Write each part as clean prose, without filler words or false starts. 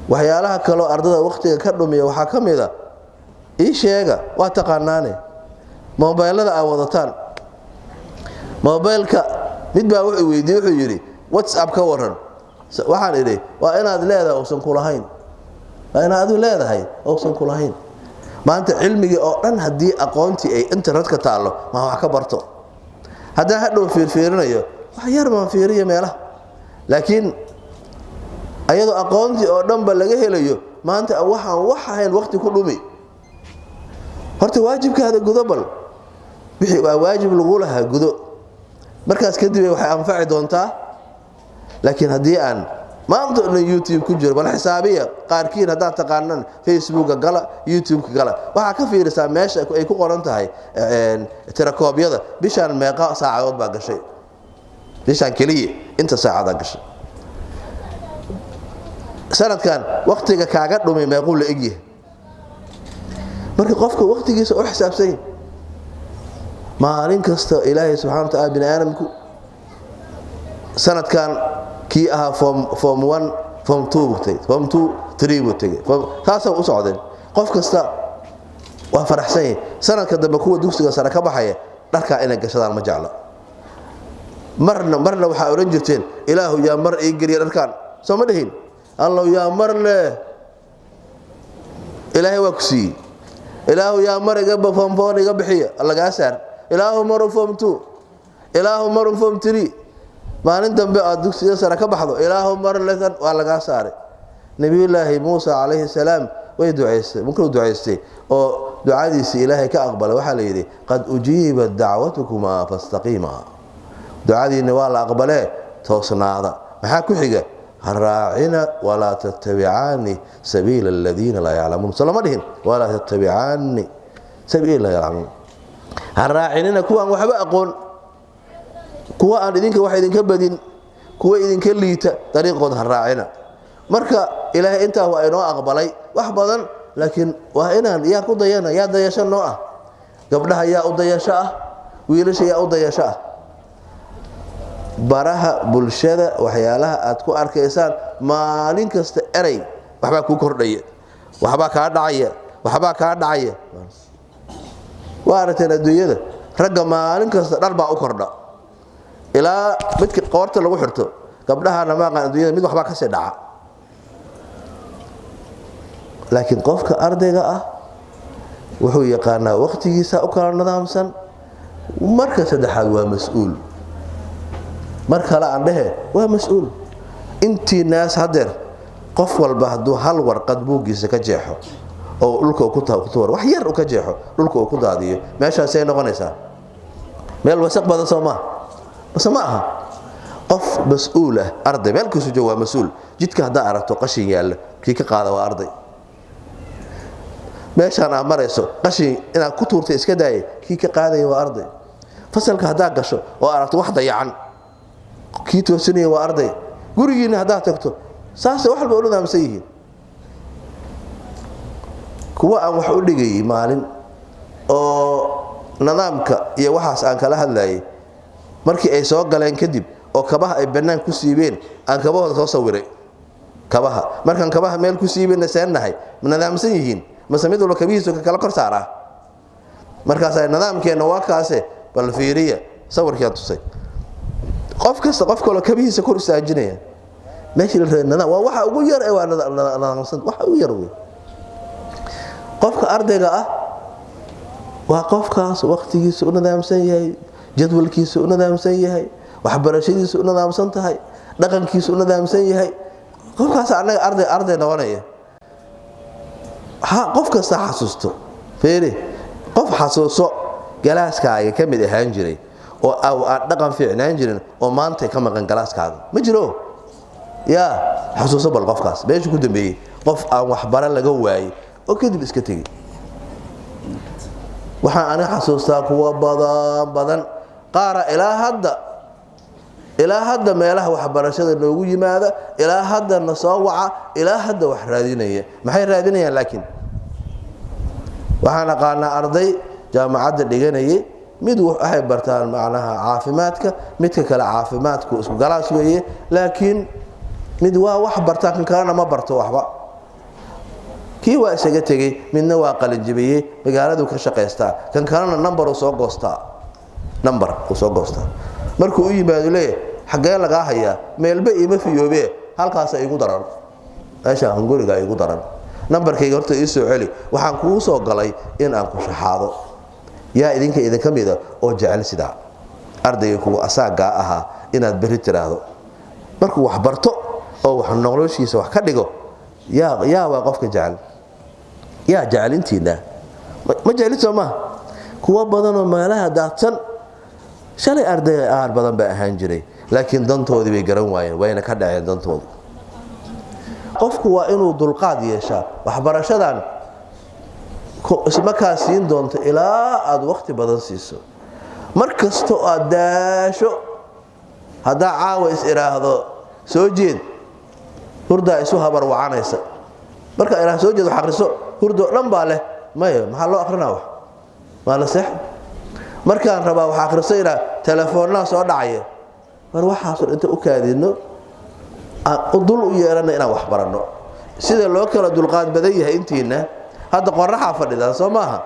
waxyaalaha kale ardada waqtiga ka dhumiya waxa kamida ii sheega waa taqaanaane mobilada ay wadataan mobilka mid baa wuxuu weydiiyay wuxuu yiri WhatsApp ka waran waxaan idhi waa inaad leedahay oo san ku lahayn waa inaad leedahay oo san ku lahayn maanta cilmiga oo dhan hadii aqoonti ay internetka taalo ma wax ka barto hadaa hadhow fiirinayo wax yar ma fiiriyo meelaha laakiin ayadoo aqoonti oo dhan ba laga helayo maanta waxaan waqti ku dhumi horta waajibkaada gudobal wixii waa waajib lagu lahaa gudo markaas kadib waxay anfaci doontaa laakiin hadii aan maanta YouTube ku jiro bal xisaabiya qaarkiin hadaa taqaanan Facebook gala YouTube gala waxa ka fiirisaa meesha ay ku qoran tahay tirakoobyada bishan meeqa saacadood baa gashay bishan kaliya inta saacada gashay sanadkan waqtiga kaaga dhumay meequu la egyahay marka qofka waqtigiisa oo xisaabsan maalin kasta Ilaahay subhanahu wa ta'ala bin aadamku sanadkan kii aha form 1 form 2 waqti form 2 3 waqti taas oo socdeen qof kasta waa faraxsan sanadka dambe kuwa dugsiga sare ka baxaya dharka inay gashadaan ma jecla marna waxa oran jirteen Ilaahu yaa mar ay gariir dharkan soo ma dhihin الله يا مرله إلهي وكسي إله يا مر يقب فمفون يقبحية الله قاسر إله مر فمتو إله مر فمتري ما نندم بأدوك سيسر كبحضو إله مر لثن والله قاسر نبي الله موسى عليه السلام ويدعيس ممكن دعيستي أو دعاديس إلهي كأقبل وحالي دي قد أجيبت دعوتكما فاستقيما دعادي نوال أقبله توصنا هذا محاكو حقه الراعين ولا تتبعاني سبيل الذين لا يعلمون سلام عليهم ولا تتبعاني سبيل لا يعلمون الراعين كوا وحبا أقول كوا أن إذنك واحد إذنك بدين كوا إذنك الليت طريق الراعين مركا إله أنت هو أينو أقبلي وحبضا لكن وهنا يا قضينا يا ضيشا نوعه قبلها يا أضيشا ويلش يا أضيشا baraha bulshada waxyaalaha aad ku arkaysaan maalin kasta eray waxba ku kordhaya waxba ka dhacaya waaratan adduunyada ragga maalin kasta dhar baa u kordha ilaa midka qoorta lagu xirto gabdhahana ma qaan adduunyada mid waxba ka sii dhaca laakiin qofka ardayga ah wuxuu yaqaanaa waqtigiisa u kala nidaamsan marka saddexaad waa mas'uul marka la andhahe waa mas'uul intii naas hadeer qof walba haduu hal warqad buugiisa ka jeexo oo dhulka ku taabto wax yar u ka jeexo dhulka ku daadiyo meeshaas ay noqonaysaa meel wasaq badan ma aha qof mas'uul ah arday meel ku soo jooga mas'uul jidka hada aragto qashin yaal kii ka qaada waa arday meeshaan amarayso qashin ina ku tuurtay iska daayay kii ka qaaday waa arday fasalka hada gasho oo aragto wax dayacan kii toosinaya waa arday gurigiina hadaa tagto saas wax walba u nidaamsan yihiin kuwa aan wax u dhigay maalin oo nidaamka iyo waxaas aan kala hadlayay markii ay soo galeen kadib oo kabaha ay banaan ku siibeen aan kabahooda soo sawiray kabaha markan kabaha meel ku siibeen seenahay nidaamsan yihiin masamidu la kabihiisu kala kor saaraa markaas ay nidaamkeena waa kaase bal fiiriya sawirkii aad tusay qof kasta qof kale kabihiisa kor istaajinaya meeshii la reeyna waa waxa ugu yar ee waa nidaamsan waxa ugu yar weey qofka ardayga ah waa qofkaas waqtigiisa u nidaamsan yahay jadwalkiisa u nidaamsan yahay waxbarashadiisa u nidaamsan tahay dhaqankiisa u nidaamsan yahay qofkaas anaga arday noqonaya qof kasta xasuusto feere qof xasuuso galaaskaaga kamid ahaan jiray oo aan dhaqan fiicnaan jirin oo maanta ka maqan galaaskaaga ma jiro ya xasuuso bal qofkaas meesha ku dambeeyay qof aan wax bara laga waayay oo kadib iska tagay waxaan aniga xasuustaa kuwa badan qaara ilaa hadda meelaha waxbarashada loogu yimaada ilaa hadda na soo waca ilaa hadda wax raadinaya maxay raadinayaan laakiin waxaan aqaanaa arday jaamacadda dhiganayay mid waxay bartaan macnaha caafimaadka midka kale caafimaadku isku galaas weeye laakiin mid waa wax bartaan kan kalena ma barto waxba kii waa isaga tegay midna waa qalin jabiyay magaaladu ka shaqeystaa kan kalena number uu soo goostaa markuu u yimaado leeyahay xagee laga hayaa meelba ima fiyoobe halkaas ay igu daran meesha hunguriga igu daran numberkayga horta ii soo celi waxaan kugu soo galay in aan ku shaxaado yaa idin kamida oo jecel sida ardayga kugu asaaga aha inaad bari tiraahdo markuu wax barto oo wax noloshiisa wax ka dhigo yaa waa qofka jecel yaa jecelintiina ma jecelito ma kuwa badan oo meelaha daadsan shalay arday aad badan ba ahaan jiray laakiin dantoodii bay garan waayeen wayna ka dhaceen dantoodii qofku waa inuu dulqaad yeeshaa waxbarashadan isma ka siin doonto ilaa aad waqti badan siiso markasto aad daasho hada caawa is iraahdo soo jeed hurda isu habar wacanaysa marka iraah soo jeed wax akhriso hurdo dhan baa leh maye maxaa loo akhrinaa wax ma la sax markaan rabaa wax akhriso ira telefoonna soo dhacay war waxaas inta u kaadino dul u yeerana inaan wax barano sida loo kala dulqaad badan yahay intiina hadda qoraxa fadhida soo maaha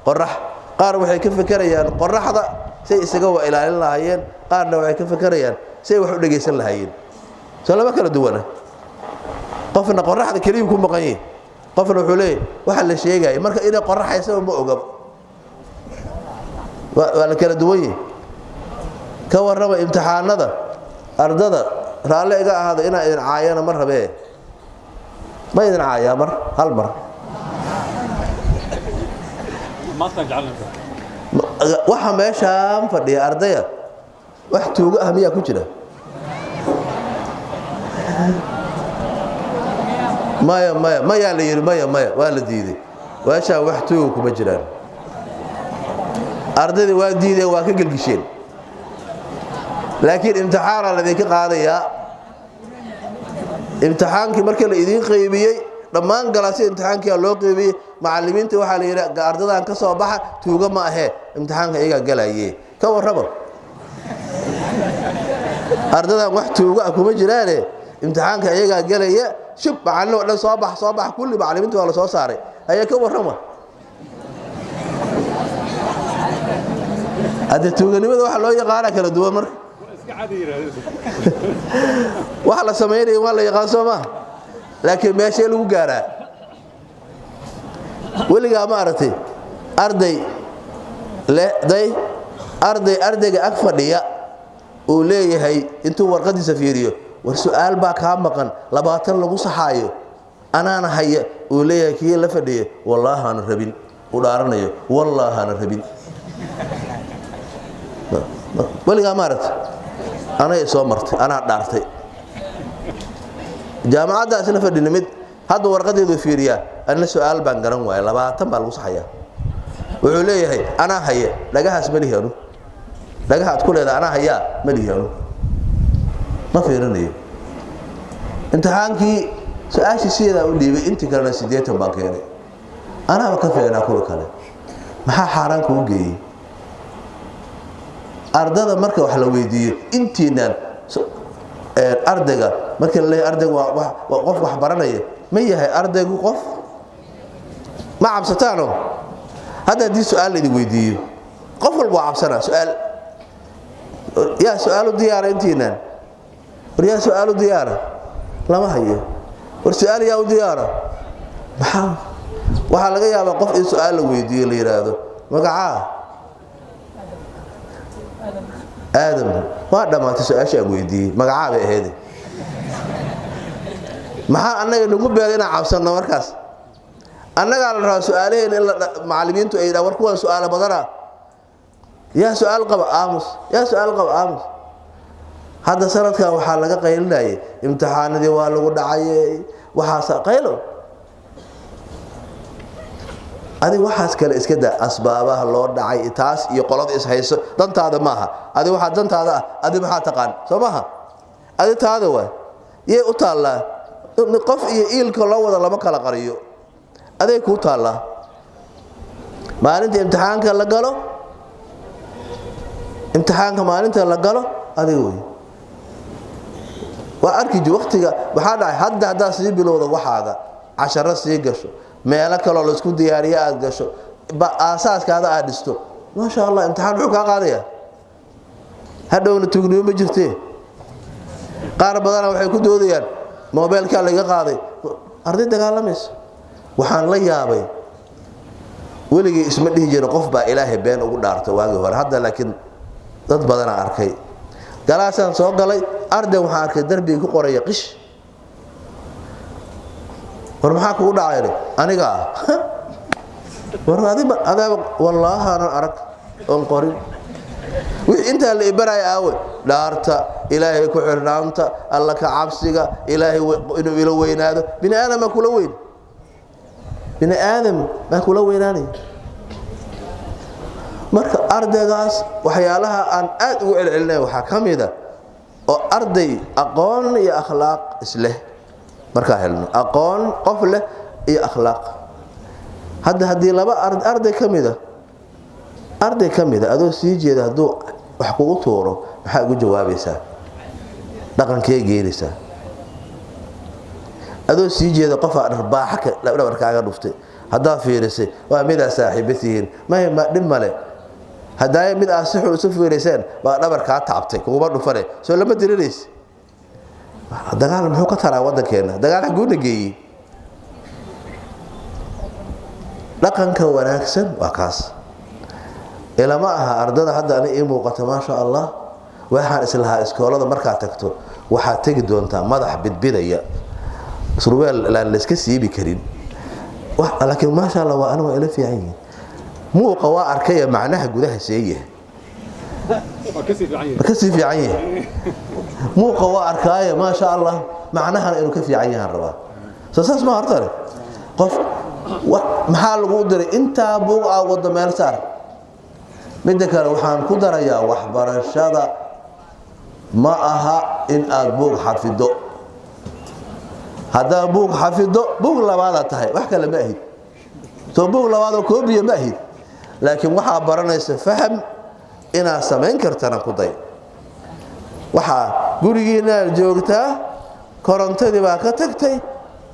qorax qaar waxay ka fakarayaan qoraxda say isaga waa ilaalin lahaayeen qaarna waxay ka fakarayaan say wax u dhageysan lahaayeen soo laba kala duwana qofna qoraxda kaliya ku maqan yahay qofna wuxuu leeyahay waxa la sheegay marka inay qoraxayso ma oga waa la kala duwan yahay ka warraba imtixaanada ardada raale iga ahaada inaa idin caayana mar rabee ma idin caayaa mar hal mar waxa meeshaan fadhiya ardaya wax tuuga ah miyaa ku jira maya la yiri maya waa la diiday waasha wax tuuga kuma jiraan ardayda waa diiday waa ka galgisheen laakiin imtixaan la idinka qaadaya imtixaankii markii la idin qaybiyay dhammaan galaasi imtixaankii loo qaybiyay macallimiinta waxa la yiraahdaa ardadan ka soo baxa tuuga ma ahe imtixaanka iyaga galayay ka warrabo ardadan wax tuuga kuma jiraan imtixaanka iyaga galaya shub macallin oo dhan soo bax kulli macallimiinta waa la soo saaray ayaa ka warrama hada tuuganimada waxa loo yaqaan kala duwan marka waxa la sameeyay waa la yaqaan Soomaa laakiin meesha lagu gaaraa waliga ma aragtay ardayga ag fadhiya oo leeyahay intuu warqadiisa fiiriyo war su'aal baa ka maqan 20 lagu saxaayo anaana haya oo leeyahay kii la fadhiyo wallahi aan rabin u dhaaranayo wallahi aan rabin waliga ma aragtay أنا يسومرت أنا دارتي جامعة أسنا في الدنمت هذا ورقة يدفيريا أنا سؤال بانجرام ويا لبعض تبع الوصحية وعليه هي أنا هي لقاها اسمه هيرو لقاها تقول إذا أنا هي مليانو ما في رني أنت هانكي سؤال شيء ذا ودي أنت كرنا سيدية بانكيري أنا بكفي أنا أقول كله ما حارن كوجي ardada marka wax la weydiiyo intiinan ardayga marka la leeyahay ardaygu waa qof wax baranaya ma yahay ardaygu qof ma cabsataano hada di su'aal la weydiiyo qof walba cabsana su'aal ya su'aalu diyaar intiinan riya su'aalu diyaar lama hayo war su'aal yaa u diyaara waxa laga yaabaa qof in su'aal la weydiiyo la yiraahdo magaca آدم ما دام تسألش أقولي ما قاعد هذي ما أنا نقول بيننا عبسنا مركز أنا قال سؤالين معلمين تو إذا وركوا سؤال بدرا يا سؤال قبل آمس هذا سنة كان وحالك قيلنا امتحان دي والو دعاي وحاسة قيلو adi waxaas kale iska daa asbaabaha loo dhacay taas iyo qolada is hayso dantaada maaha adi waxa dantaada adi waxa taqaan Soomaha adi taada waa yee u taala qof iyo ilka loo wada lama kala qariyo adi ku taala maalinta imtixaanka la galo adi waa arki waqtiga waxa dhacay hadda sii bilowda waxaaga 10 sii gasho meelo kale oo la isku diyaariyo aad gasho aasaaskaada aad dhisto ma sha Allah imtixaan wuxuu ka qaadayaa hadhowna tuugniyo ma jirtee qaar badan waxay ku doodayaan mobilka laga qaaday arday dagaalamaysa waxaan la yaabay weligii isma dhihi jirin qof baa ilaahay been ugu dhaarto waagi hore hadda laakiin dad badan arkay galaasan soo galay arday waxaan arkay darbiga ku qoraya qish war maxaa kugu dhacay aniga war adiba wallahi ana arag on qorin wixii inta la ibaray aawe dhaarta ilaahay ku xirnaanta alla ka cabsiga ilaahay inuu ila weynaado bini aadam kula weyn bini aadam ma kula weynaanay marka ardaygaas waxyaalaha aan aad ugu celcelinay waxa kamida oo arday aqoon iyo akhlaaq isleh marka helno aqoon qof leh iyo akhlaaq hadii laba arday kamida adoo sii jeeda haduu wax kugu tuuro waxa ugu jawaabaysaa dhaqankee geerisa adoo sii jeeda qof arbaaxa dhabarkaaga dhuftay hadaa fiirisay waa mid saaxiibatihiin ma dhib male hadaa mid asixu isu fiiriseen baa dhabarka taabtay kuuma dhufane soo lama dirinays dagaal muxuu ka taraa wadankeena dagaal guuna geeyay dhaqanka wanaagsan waa kaas ilama aha ardada hadda ani ii muuqato ma sha Allah waxaan islaha iskoolada marka tagto waxa tagi doontaa madax bidbidaya surweel la iska siibi karin laakiin ma sha Allah waa anu ila fiican muuqa waa arkay macnaha gudaha seeyay ka sii fiican yahay muuqa waa arkay ma sha Allah macnaha inuu ka fiican yahay rabaa saas ma hortare qof maxaa lagu diray inta buug wada meel saar mid kale waxaan ku darayaa waxbarashada ma aha in aad buug xafido hada buug xafido buug labaad tahay wax kale ma ahid soo buug labaad oo koobiye ma ahid laakiin waxa baranaysa faham ina sameyn kartana ku day waxa gurigeena joogtaa korontadii baa ka tagtay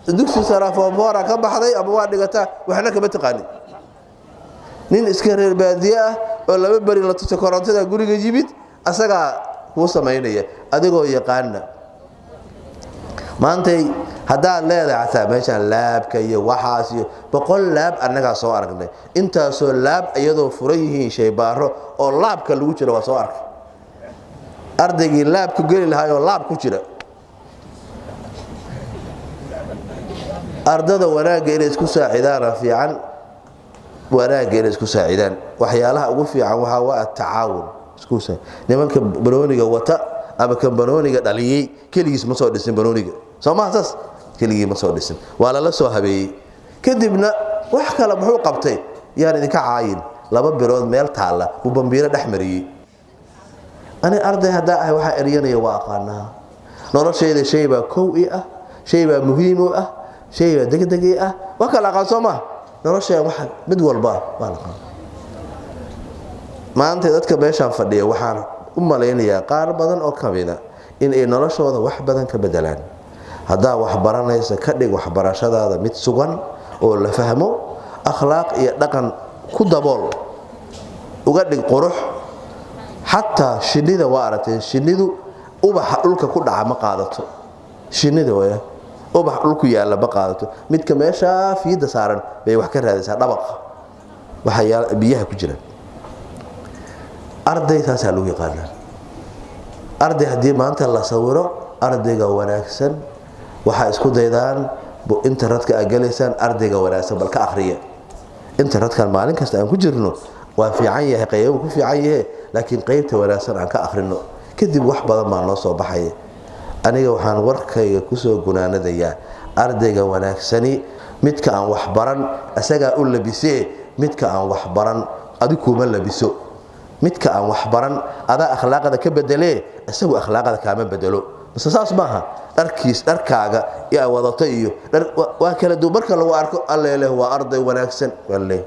dugsi sarafoora ka baxday ama waa dhigata waxna kama taqaanin nin iska reer baadiye ah oo laba bari la tuso korontada guriga jibid asaga ku sameeynaya adigoo yaqaan maantay hadaa leedahay taa meeshan laabka iyo waxaas iyo boqol laab anaga soo aragnay inta soo laab iyadoo furan yihiin shay baaro oo laabka lagu jiro waa soo arkay ardaygii laabku gali lahaay oo laab ku jira ardada wanaaga inay isku saacidaan fiican wanaaga inay isku saacidaan waxyaalaha ugu fiican waxa waa tacaawun isku saac nimanka banooniga wata ama kan banooniga dhaliyay kaligiis ma soo dhisin banooniga Soomaalias keligii ma soo dhisin waa la soo habeeyay kadibna wax kale muxuu qabtay yaan idinka caayin laba birood meel taala u bambiiro dhaxmariyay ani arday hadaa ah waxa eryanaya waa aqaana noloshayda shay baa koow ah shay baa muhiim ah shay degdeg ah waa kala aqaan Soomaa noloshayda waxa mid walba waa la qaan maanta dadka meeshan fadhiya waxaan u maleynayaa qaar badan oo kamida in ay noloshooda wax badan ka bedelaan hadaa wax baranaysa ka dhig waxbarashadaada mid sugan oo la fahmo akhlaaq iyo dhaqan ku dabool uga dhig qurux hatta shinida waa aragtay shinidu ubaxa dhulka ku dhaca ma qaadato shinida way ubax dhulku yaala ma qaadato midka meesha fiida saaran bay wax ka raadaysaa dabaq waxa biyaha ku jira arday taas loo yaqaan arday hadii maanta la sawiro ardayga wanaagsan waxa isku daydaan internetka agaleysaan ardayga wanaagsan bal ka akhriya internetkan maalin kasta aan ku jirno waa fiican yahay qayb ku fiican yahay laakiin qaybta wanaagsan aan ka akhrino kadib wax badan ma noo soo baxay aniga waxaan warkayga ku soo gunaanadayaa ardayga wanaagsani midka aan wax baran asaga u labisee midka aan wax baran adigu kuma labiso midka aan wax baran ada akhlaaqada ka bedelee asagu akhlaaqada kaama bedelo saas maaha dharkaaga yaa wadato iyo waa kala duwan marka lagu arko alleele waa arday wanaagsan walle